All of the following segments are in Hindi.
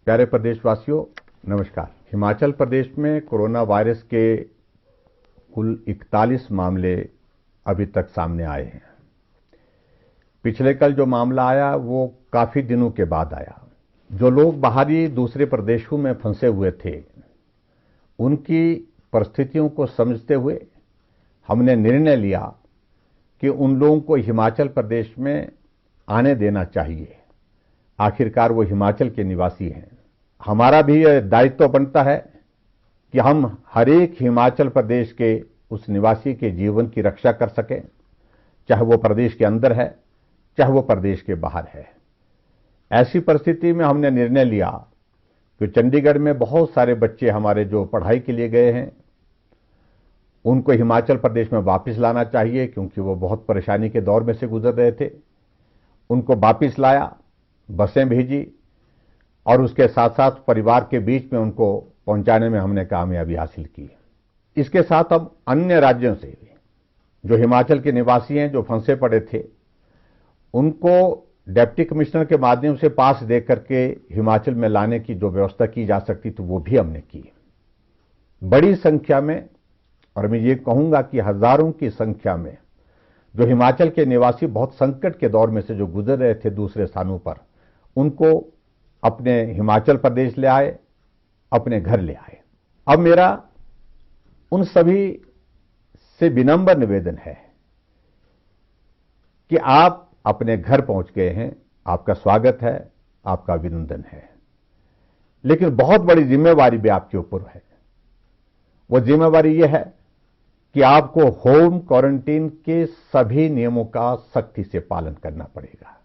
प्यारे प्रदेशवासियों, नमस्कार। हिमाचल प्रदेश में कोरोना वायरस के कुल 41 मामले अभी तक सामने आए हैं। पिछले कल जो मामला आया वो काफी दिनों के बाद आया। जो लोग बाहरी दूसरे प्रदेशों में फंसे हुए थे, उनकी परिस्थितियों को समझते हुए हमने निर्णय लिया कि उन लोगों को हिमाचल प्रदेश में आने देना चाहिए। आखिरकार वो हिमाचल के निवासी हैं। हमारा भी यह दायित्व बनता है कि हम हर एक हिमाचल प्रदेश के उस निवासी के जीवन की रक्षा कर सकें, चाहे वो प्रदेश के अंदर है, चाहे वो प्रदेश के बाहर है। ऐसी परिस्थिति में हमने निर्णय लिया कि चंडीगढ़ में बहुत सारे बच्चे हमारे जो पढ़ाई के लिए गए हैं, उनको हिमाचल प्रदेश में वापस लाना चाहिए, क्योंकि वो बहुत परेशानी के दौर में से गुजर रहे थे। उनको वापस लाया, बसें भेजी और उसके साथ साथ परिवार के बीच में उनको पहुंचाने में हमने कामयाबी हासिल की। इसके साथ अब अन्य राज्यों से जो हिमाचल के निवासी हैं, जो फंसे पड़े थे, उनको डिप्टी कमिश्नर के माध्यम से पास दे करके हिमाचल में लाने की जो व्यवस्था की जा सकती थी वो भी हमने की। बड़ी संख्या में, और मैं ये कहूंगा कि हजारों की संख्या में जो हिमाचल के निवासी बहुत संकट के दौर में से जो गुजर रहे थे दूसरे स्थानों पर, उनको अपने हिमाचल प्रदेश ले आए, अपने घर ले आए। अब मेरा उन सभी से विनम्र निवेदन है कि आप अपने घर पहुंच गए हैं, आपका स्वागत है, आपका अभिनंदन है, लेकिन बहुत बड़ी जिम्मेवारी भी आपके ऊपर है। वो जिम्मेवारी यह है कि आपको होम क्वारंटीन के सभी नियमों का सख्ती से पालन करना पड़ेगा।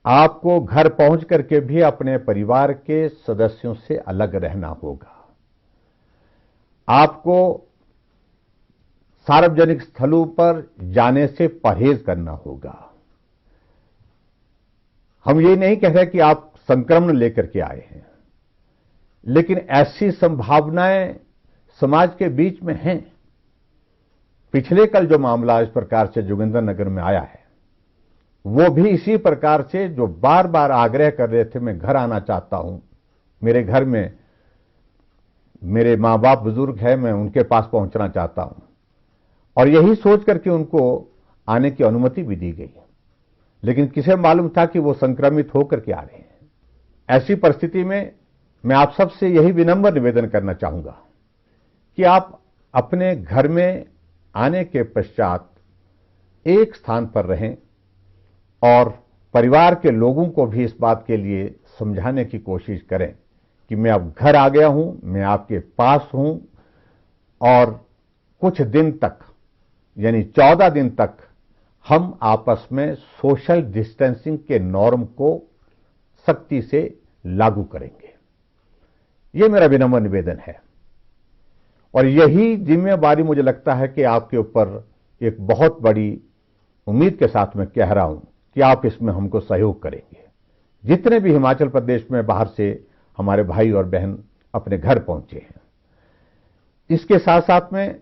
आपको घर पहुंच करके भी अपने परिवार के सदस्यों से अलग रहना होगा। आपको सार्वजनिक स्थलों पर जाने से परहेज करना होगा। हम ये नहीं कह रहे कि आप संक्रमण लेकर के आए हैं, लेकिन ऐसी संभावनाएं समाज के बीच में हैं। पिछले कल जो मामला इस प्रकार से जोगिंद्रनगर में आया है, वो भी इसी प्रकार से जो बार बार आग्रह कर रहे थे, मैं घर आना चाहता हूं, मेरे घर में मेरे मां बाप बुजुर्ग हैं, मैं उनके पास पहुंचना चाहता हूं, और यही सोच करके उनको आने की अनुमति भी दी गई। लेकिन किसे मालूम था कि वो संक्रमित होकर के आ रहे हैं। ऐसी परिस्थिति में मैं आप सबसे यही विनम्र निवेदन करना चाहूंगा कि आप अपने घर में आने के पश्चात एक स्थान पर रहें और परिवार के लोगों को भी इस बात के लिए समझाने की कोशिश करें कि मैं अब घर आ गया हूं, मैं आपके पास हूं, और कुछ दिन तक, यानी 14 दिन तक हम आपस में सोशल डिस्टेंसिंग के नॉर्म को सख्ती से लागू करेंगे। यह मेरा विनम्र निवेदन है, और यही जिम्मेवारी मुझे लगता है कि आपके ऊपर एक बहुत बड़ी उम्मीद के साथ मैं कह रहा हूं कि आप इसमें हमको सहयोग करेंगे। जितने भी हिमाचल प्रदेश में बाहर से हमारे भाई और बहन अपने घर पहुंचे हैं, इसके साथ साथ में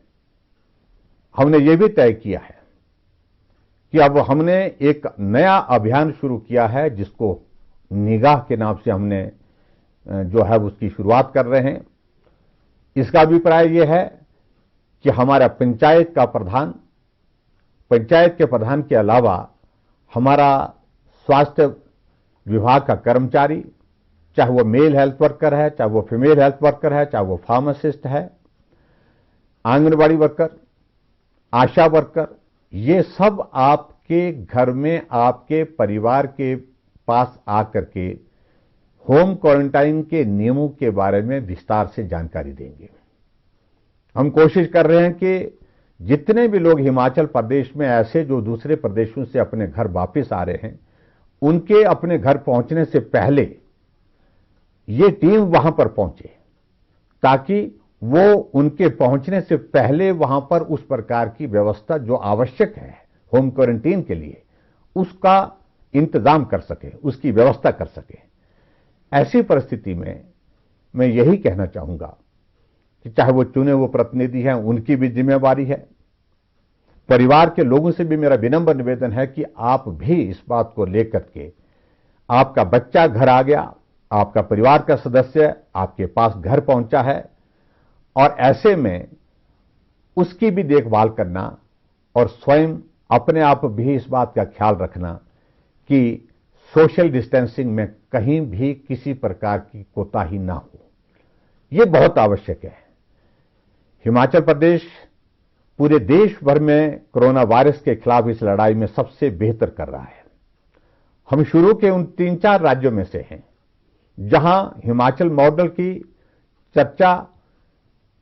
हमने ये भी तय किया है कि अब हमने एक नया अभियान शुरू किया है, जिसको निगाह के नाम से हमने जो है उसकी शुरुआत कर रहे हैं। इसका अभिप्राय यह है कि हमारा पंचायत के प्रधान के अलावा हमारा स्वास्थ्य विभाग का कर्मचारी, चाहे वो मेल हेल्थ वर्कर है, चाहे वो फीमेल हेल्थ वर्कर है, चाहे वो फार्मासिस्ट है, आंगनबाड़ी वर्कर, आशा वर्कर, ये सब आपके घर में आपके परिवार के पास आकर के होम क्वारंटाइन के नियमों के बारे में विस्तार से जानकारी देंगे। हम कोशिश कर रहे हैं कि जितने भी लोग हिमाचल प्रदेश में ऐसे जो दूसरे प्रदेशों से अपने घर वापस आ रहे हैं, उनके अपने घर पहुंचने से पहले ये टीम वहां पर पहुंचे, ताकि वो उनके पहुंचने से पहले वहां पर उस प्रकार की व्यवस्था जो आवश्यक है होम क्वारंटीन के लिए, उसका इंतजाम कर सके, उसकी व्यवस्था कर सके। ऐसी परिस्थिति में मैं यही कहना चाहूंगा कि चाहे वो चुने हुए प्रतिनिधि हैं, उनकी भी जिम्मेवारी है। परिवार के लोगों से भी मेरा विनम्र निवेदन है कि आप भी इस बात को लेकर के, आपका बच्चा घर आ गया, आपका परिवार का सदस्य आपके पास घर पहुंचा है और ऐसे में उसकी भी देखभाल करना और स्वयं अपने आप भी इस बात का ख्याल रखना कि सोशल डिस्टेंसिंग में कहीं भी किसी प्रकार की कोताही ना हो, यह बहुत आवश्यक है। हिमाचल प्रदेश पूरे देश भर में कोरोना वायरस के खिलाफ इस लड़ाई में सबसे बेहतर कर रहा है। हम शुरू के उन 3-4 राज्यों में से हैं जहां हिमाचल मॉडल की चर्चा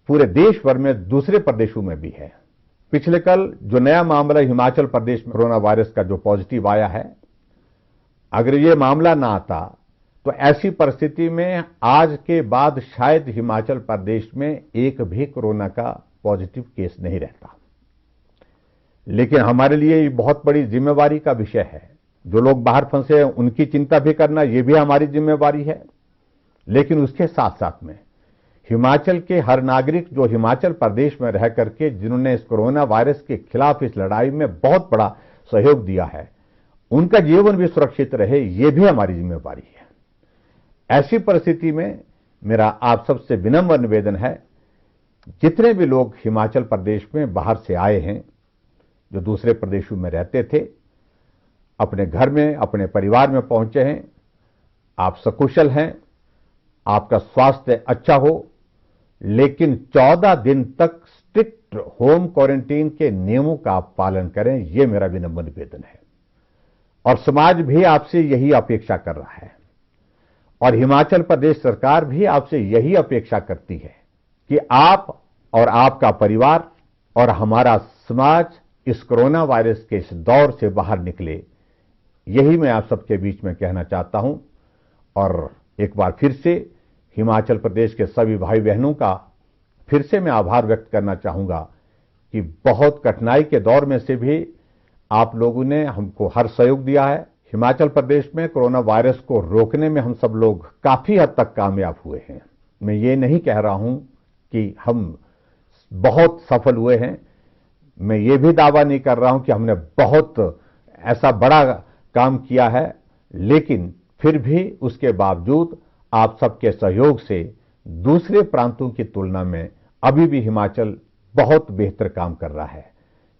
पूरे देश भर में दूसरे प्रदेशों में भी है। पिछले कल जो नया मामला हिमाचल प्रदेश में कोरोना वायरस का जो पॉजिटिव आया है, अगर ये मामला ना आता तो ऐसी परिस्थिति में आज के बाद शायद हिमाचल प्रदेश में एक भी कोरोना का पॉजिटिव केस नहीं रहता। लेकिन हमारे लिए ये बहुत बड़ी जिम्मेवारी का विषय है। जो लोग बाहर फंसे हैं उनकी चिंता भी करना ये भी हमारी जिम्मेवारी है। लेकिन उसके साथ साथ में हिमाचल के हर नागरिक जो हिमाचल प्रदेश में रह करके जिन्होंने इस कोरोना वायरस के खिलाफ इस लड़ाई में बहुत बड़ा सहयोग दिया है, उनका जीवन भी सुरक्षित रहे, ये भी हमारी जिम्मेवारी है। ऐसी परिस्थिति में मेरा आप सबसे विनम्र निवेदन है, जितने भी लोग हिमाचल प्रदेश में बाहर से आए हैं, जो दूसरे प्रदेशों में रहते थे, अपने घर में अपने परिवार में पहुंचे हैं, आप सकुशल हैं, आपका स्वास्थ्य अच्छा हो, लेकिन 14 दिन तक स्ट्रिक्ट होम क्वारंटीन के नियमों का आप पालन करें, यह मेरा विनम्र निवेदन है। और समाज भी आपसे यही अपेक्षा कर रहा है और हिमाचल प्रदेश सरकार भी आपसे यही अपेक्षा करती है कि आप और आपका परिवार और हमारा समाज इस कोरोना वायरस के इस दौर से बाहर निकले। यही मैं आप सबके बीच में कहना चाहता हूं। और एक बार फिर से हिमाचल प्रदेश के सभी भाई बहनों का फिर से मैं आभार व्यक्त करना चाहूंगा कि बहुत कठिनाई के दौर में से भी आप लोगों ने हमको हर सहयोग दिया है। हिमाचल प्रदेश में कोरोना वायरस को रोकने में हम सब लोग काफी हद तक कामयाब हुए हैं। मैं ये नहीं कह रहा हूं कि हम बहुत सफल हुए हैं, मैं ये भी दावा नहीं कर रहा हूं कि हमने बहुत ऐसा बड़ा काम किया है, लेकिन फिर भी उसके बावजूद आप सबके सहयोग से दूसरे प्रांतों की तुलना में अभी भी हिमाचल बहुत बेहतर काम कर रहा है।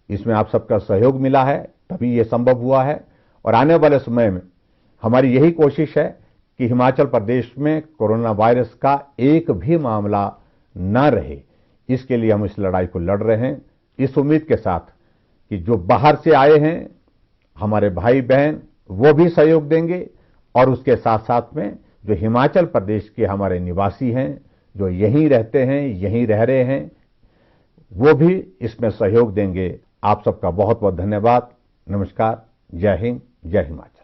इसमें आप सबका सहयोग मिला है, तभी ये संभव हुआ है। और आने वाले समय में हमारी यही कोशिश है कि हिमाचल प्रदेश में कोरोना वायरस का एक भी मामला न रहे। इसके लिए हम इस लड़ाई को लड़ रहे हैं, इस उम्मीद के साथ कि जो बाहर से आए हैं हमारे भाई बहन वो भी सहयोग देंगे, और उसके साथ साथ में जो हिमाचल प्रदेश के हमारे निवासी हैं, जो यहीं रहते हैं, यहीं रह रहे हैं, वो भी इसमें सहयोग देंगे। आप सबका बहुत बहुत धन्यवाद। नमस्कार। जय हिंद, जय हिमाचल।